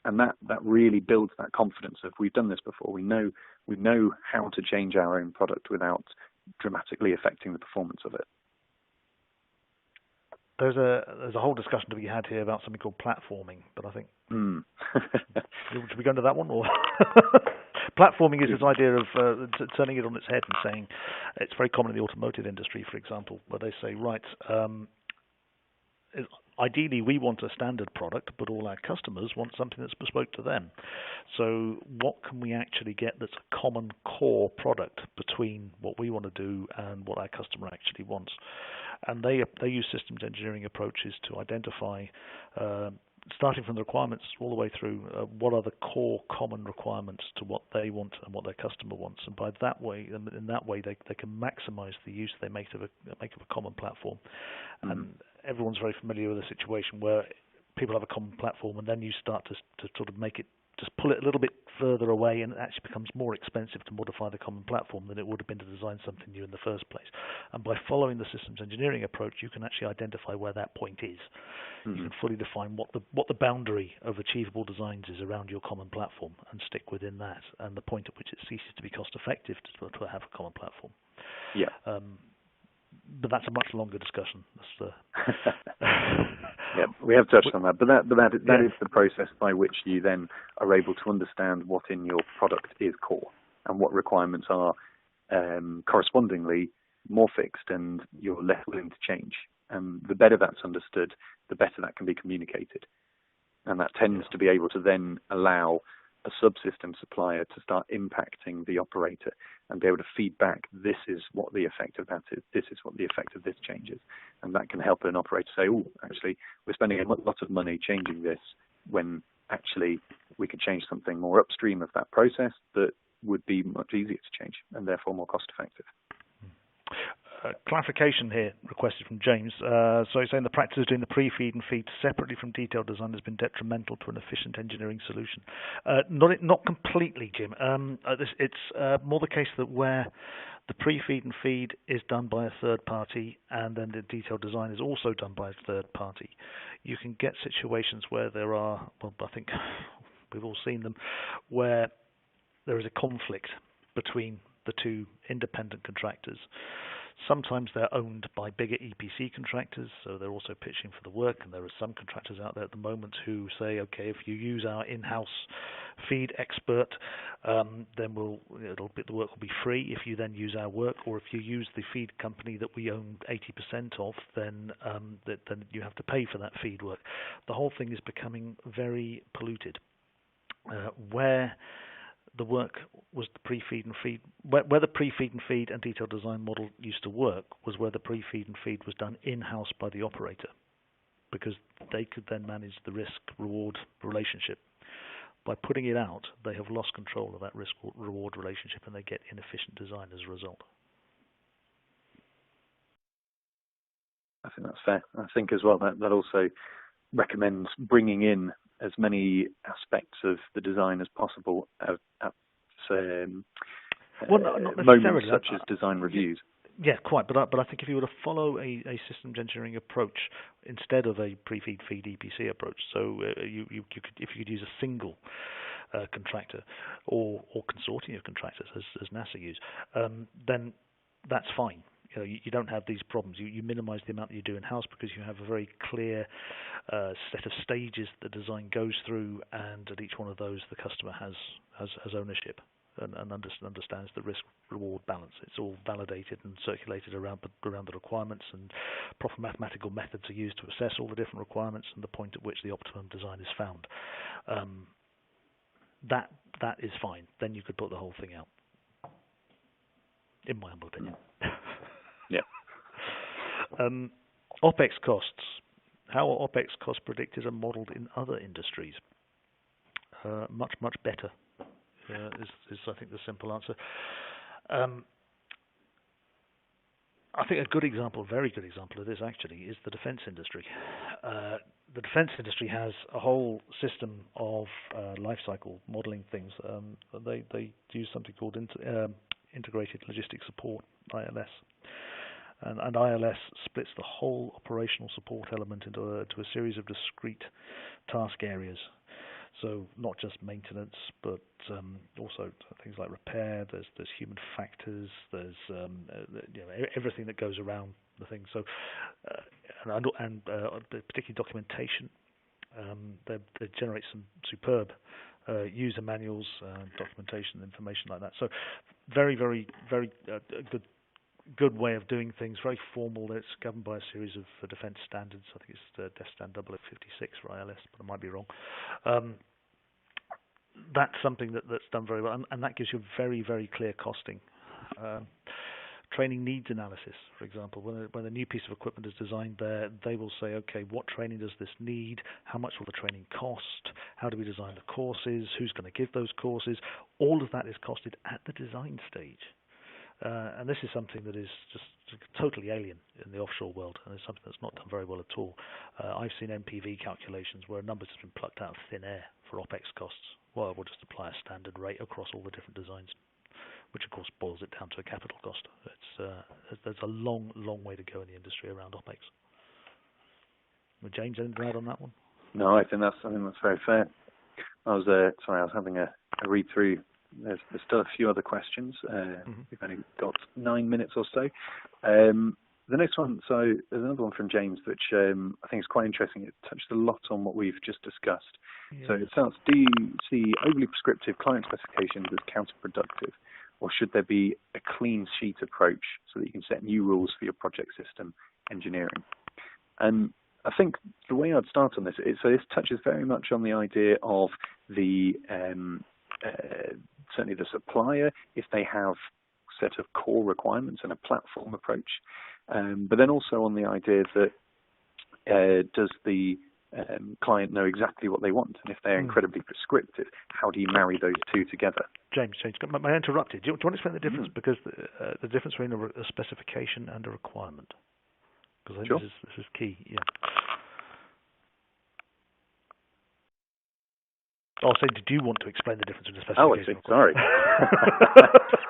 And that really builds that confidence of, we've done this before, we know We know how to change our own product without dramatically affecting the performance of it. There's a whole discussion to be had here about something called platforming, but I think should we go into that one? Or platforming is this idea of turning it on its head and saying it's very common in the automotive industry, for example, where they say, right, ideally we want a standard product, but all our customers want something that's bespoke to them. So what can we actually get that's a common core product between what we want to do and what our customer actually wants? And they use systems engineering approaches to identify, starting from the requirements all the way through, what are the core common requirements to what they want and what their customer wants. And by that way, in that way, they can maximize the use they make of a common platform. And everyone's very familiar with a situation where people have a common platform, and then you start to sort of make it, just pull it a little bit further away, and it actually becomes more expensive to modify the common platform than it would have been to design something new in the first place. And by following the systems engineering approach, you can actually identify where that point is. You can fully define what the boundary of achievable designs is around your common platform and stick within that, and the point at which it ceases to be cost effective to have a common platform. Yeah. But that's a much longer discussion. Yeah, we have touched on that, but that is the process by which you then are able to understand what in your product is core and what requirements are correspondingly more fixed and you're less willing to change. And the better that's understood, the better that can be communicated. And that tends to be able to then allow a subsystem supplier to start impacting the operator and be able to feed back, this is what the effect of that is, this is what the effect of this change is. And that can help an operator say, oh, actually, we're spending a lot of money changing this when actually we could change something more upstream of that process that would be much easier to change and therefore more cost effective. Clarification here requested from James. So he's saying the practice of doing the pre-feed and feed separately from detailed design has been detrimental to an efficient engineering solution. Not completely, Jim. It's more the case that where the pre-feed and feed is done by a third party and then the detailed design is also done by a third party, you can get situations where there are, well, I think we've all seen them, where there is a conflict between the two independent contractors. Sometimes they're owned by bigger EPC contractors, so they're also pitching for the work, and there are some contractors out there at the moment who say, okay, if you use our in-house feed expert, then the work will be free if you then use our work, or if you use the feed company that we own 80% of, then you have to pay for that feed work. The whole thing is becoming very polluted, where the work was the pre-feed and feed. Where the pre-feed and feed and detailed design model used to work was where the pre-feed and feed was done in-house by the operator, because they could then manage the risk-reward relationship. By putting it out, they have lost control of that risk-reward relationship, and they get inefficient design as a result. I think that's fair. I think as well that also recommends bringing in as many aspects of the design as possible at moments such as design reviews. Yeah, quite. But I think if you were to follow a systems engineering approach instead of a pre-feed feed EPC approach, so if you could use a single contractor or consortium of contractors as NASA use, then that's fine. You don't have these problems. You minimize the amount that you do in-house because you have a very clear set of stages the design goes through, and at each one of those the customer has ownership and understands the risk-reward balance. It's all validated and circulated around the requirements, and proper mathematical methods are used to assess all the different requirements and the point at which the optimum design is found. That is fine. Then you could put the whole thing out, in my humble opinion. Yeah. OPEX costs. How are OPEX costs predicted and modeled in other industries? Much better is I think the simple answer. I think a very good example of this actually is the defence industry. The defence industry has a whole system of life cycle modelling things. They use something called integrated logistics support, ILS. And ILS splits the whole operational support element into a series of discrete task areas. So not just maintenance, but also things like repair. There's human factors. There's everything that goes around the thing. So and particularly documentation. They generate some superb user manuals, documentation, information like that. So very, very, very good way of doing things. Very formal. It's governed by a series of defence standards. I think it's DEFSTAN 0056 for ILS, but I might be wrong. That's something that's done very well, and that gives you very, very clear costing. Training needs analysis, for example. When a new piece of equipment is designed there, they will say, okay, what training does this need? How much will the training cost? How do we design the courses? Who's going to give those courses? All of that is costed at the design stage. And this is something that is just totally alien in the offshore world, and it's something that's not done very well at all. I've seen NPV calculations where numbers have been plucked out of thin air for OPEX costs. Well, we'll just apply a standard rate across all the different designs, which of course boils it down to a capital cost. There's a long, long way to go in the industry around OPEX. Well, James, anything to add on that one? No, I think that's very fair. I was having a read through. There's still a few other questions. We've only got 9 minutes or so. The next one, so there's another one from James, which I think is quite interesting. It touched a lot on what we've just discussed. Yeah. So it starts, do you see overly prescriptive client specifications as counterproductive, or should there be a clean sheet approach so that you can set new rules for your project system engineering? And I think the way I'd start on this is, so this touches very much on the idea of the certainly the supplier, if they have a set of core requirements and a platform approach, but then also on the idea that does the client know exactly what they want, and if they're incredibly prescriptive, how do you marry those two together? James, may I interrupt you? Do you want to explain the difference? Because the difference between a specification and a requirement. Because I think this is key. Yeah. I'll say, did you want to explain the difference between a specification? Oh, I see. Sorry.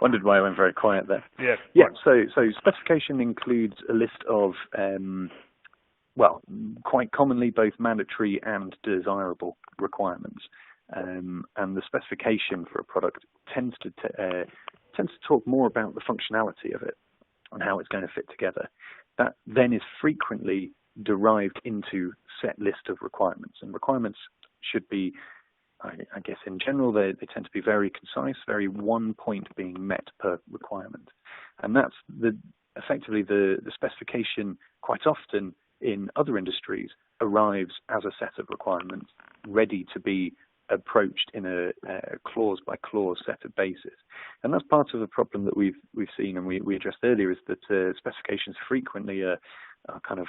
Wondered why I went very quiet there. Yeah. Yeah. So specification includes a list of, quite commonly both mandatory and desirable requirements, and the specification for a product tends to talk more about the functionality of it and how it's going to fit together. That then is frequently derived into set list of requirements, and requirements should be, I guess in general, they tend to be very concise, very one point being met per requirement. And that's effectively the specification quite often in other industries arrives as a set of requirements ready to be approached in a clause by clause set of basis. And that's part of the problem that we've seen and we addressed earlier, is that specifications frequently are kind of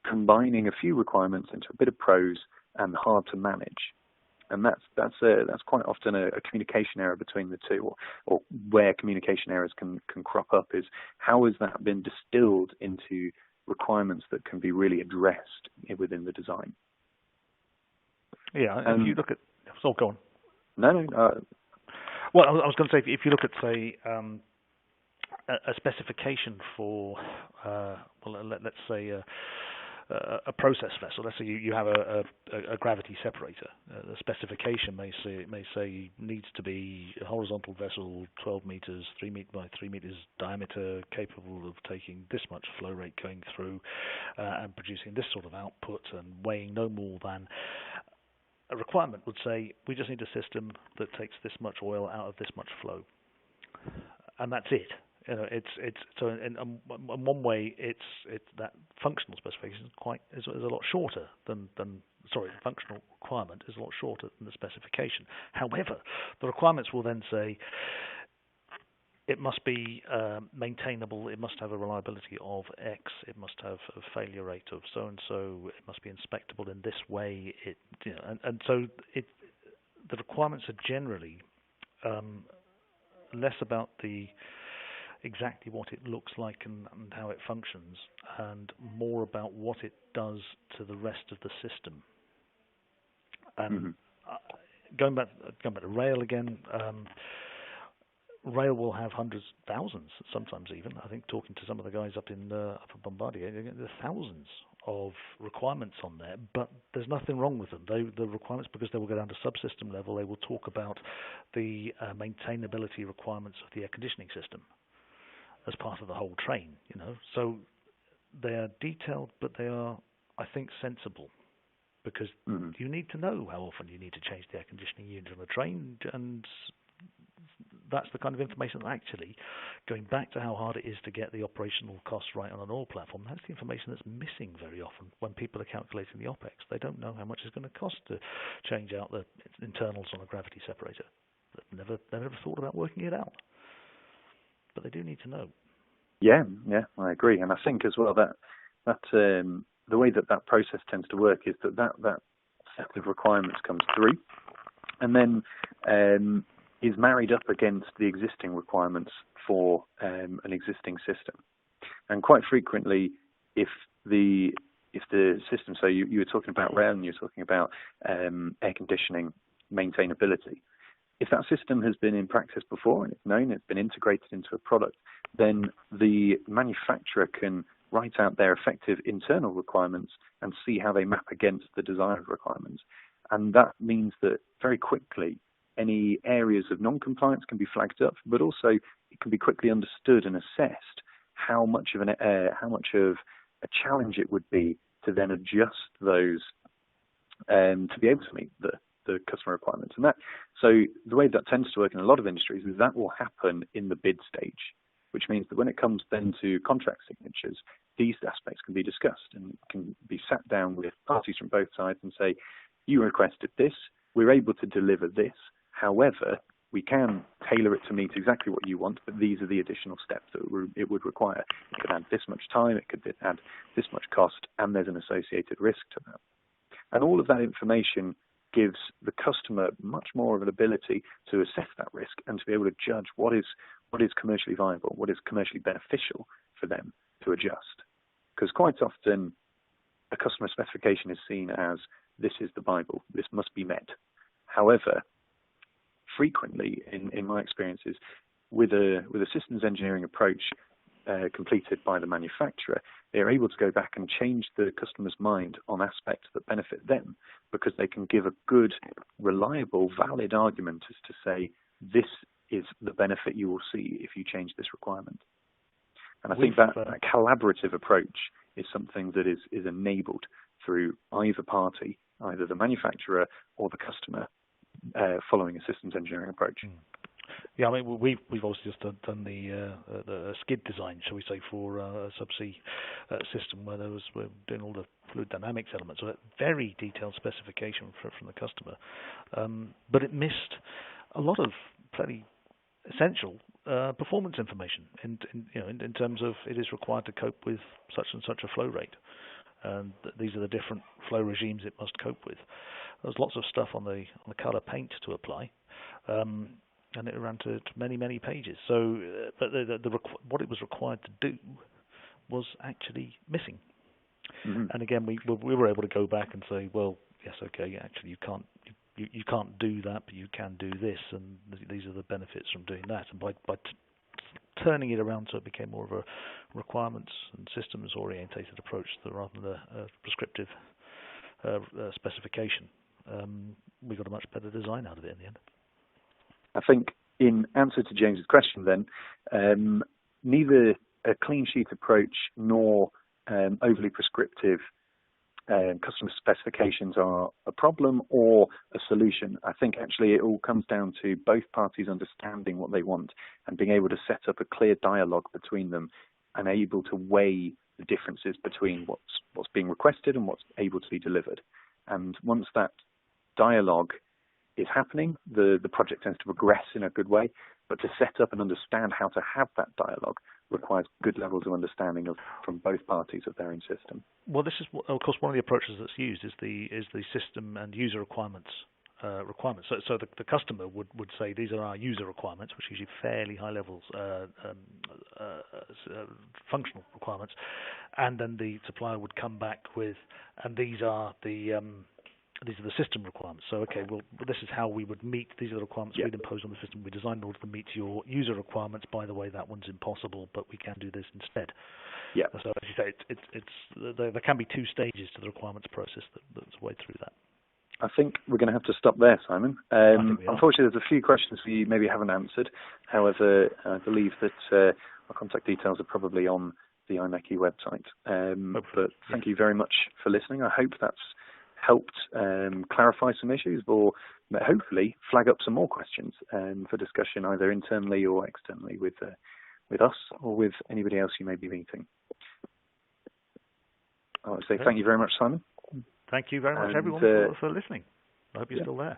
combining a few requirements into a bit of prose and hard to manage. And that's quite often a communication error between the two, or where communication errors can crop up, is how has that been distilled into requirements that can be really addressed within the design. Yeah, and if you look at, so go on. No. Well, I was going to say, if you look at, say, a specification for, let's say, a process vessel. Let's say you have a gravity separator. The specification may say needs to be a horizontal vessel, 12 meters, 3 meter by 3 meters diameter, capable of taking this much flow rate going through and producing this sort of output and weighing no more than. A requirement would say we just need a system that takes this much oil out of this much flow, and that's it. You know, it's so in one way it's that functional specification is a lot shorter than functional requirement is a lot shorter than the specification. However, the requirements will then say it must be maintainable, it must have a reliability of X, it must have a failure rate of so and so, it must be inspectable in this way. So the requirements are generally less about exactly what it looks like and how it functions, and more about what it does to the rest of the system. And going back to rail again, rail will have hundreds, thousands, sometimes even. I think talking to some of the guys up in Bombardier, there's thousands of requirements on there, but there's nothing wrong with them. The requirements, because they will go down to subsystem level, they will talk about the maintainability requirements of the air conditioning system as part of the whole train, So they are detailed, but they are, I think, sensible, because you need to know how often you need to change the air conditioning unit on a train, and that's the kind of information that actually, going back to how hard it is to get the operational costs right on an oil platform, that's the information that's missing very often when people are calculating the OPEX. They don't know how much it's going to cost to change out the internals on a gravity separator. They've never thought about working it out. But they do need to know. Yeah, I agree. And I think as well that the way that process tends to work is that set of requirements comes through and then is married up against the existing requirements for an existing system. And quite frequently, if the system, so you were talking about rail and you were talking about air conditioning maintainability, if that system has been in practice before and it's known, it's been integrated into a product, then the manufacturer can write out their effective internal requirements and see how they map against the desired requirements. And that means that very quickly, any areas of non-compliance can be flagged up, but also it can be quickly understood and assessed how much of a challenge it would be to then adjust those to be able to meet the customer requirements. And so the way that tends to work in a lot of industries is that will happen in the bid stage, which means that when it comes then to contract signatures, these aspects can be discussed and can be sat down with parties from both sides and say, you requested this, we're able to deliver this. However, we can tailor it to meet exactly what you want, but these are the additional steps that it would require. It could add this much time, it could add this much cost, and there's an associated risk to that. And all of that information gives the customer much more of an ability to assess that risk and to be able to judge what is commercially viable, what is commercially beneficial for them to adjust. Because quite often, a customer specification is seen as, this is the Bible, this must be met. However, frequently, in my experiences, with a systems engineering approach completed by the manufacturer, they're able to go back and change the customer's mind on aspects that benefit them, because they can give a good, reliable, valid argument as to say, this is the benefit you will see if you change this requirement. And I think that collaborative approach is something that is enabled through either party, either the manufacturer or the customer, following a systems engineering approach. Yeah, I mean, we've also just done the skid design, shall we say, for a subsea system where we're doing all the fluid dynamics elements. So a very detailed specification from the customer, but it missed a lot of fairly essential performance information in terms of it is required to cope with such and such a flow rate, and these are the different flow regimes it must cope with. There's lots of stuff on the colour paint to apply. And it ran to many pages. So, but what it was required to do was actually missing. Mm-hmm. And again, we were able to go back and say, well, yes, okay, actually, you can't do that, but you can do this, and these are the benefits from doing that. And by turning it around, so it became more of a requirements and systems orientated approach rather than a prescriptive specification, we got a much better design out of it in the end. I think in answer to James's question then, neither a clean sheet approach nor overly prescriptive customer specifications are a problem or a solution. I think actually it all comes down to both parties understanding what they want and being able to set up a clear dialogue between them and able to weigh the differences between what's being requested and what's able to be delivered. And once that dialogue is happening, the project tends to progress in a good way, but to set up and understand how to have that dialogue requires good levels of understanding from both parties of their own system. Well, this is, of course, one of the approaches that's used is the system and user requirements. So the customer would say these are our user requirements, which are usually fairly high levels functional requirements, and then the supplier would come back with, and these are the these are the system requirements. So, okay, well, this is how we would meet. These are the requirements we'd impose on the system. We designed in order to meet your user requirements. By the way, that one's impossible, but we can do this instead. Yeah. So, as you say, there can be two stages to the requirements process that's way through that. I think we're going to have to stop there, Simon. Unfortunately, there's a few questions we maybe haven't answered. However, I believe that our contact details are probably on the IMechE website. But thank you very much for listening. I hope that's helped clarify some issues, or hopefully flag up some more questions for discussion either internally or externally with us or with anybody else you may be meeting. I would say thank you very much, Simon. Thank you very much, everyone, for listening. I hope you're still there.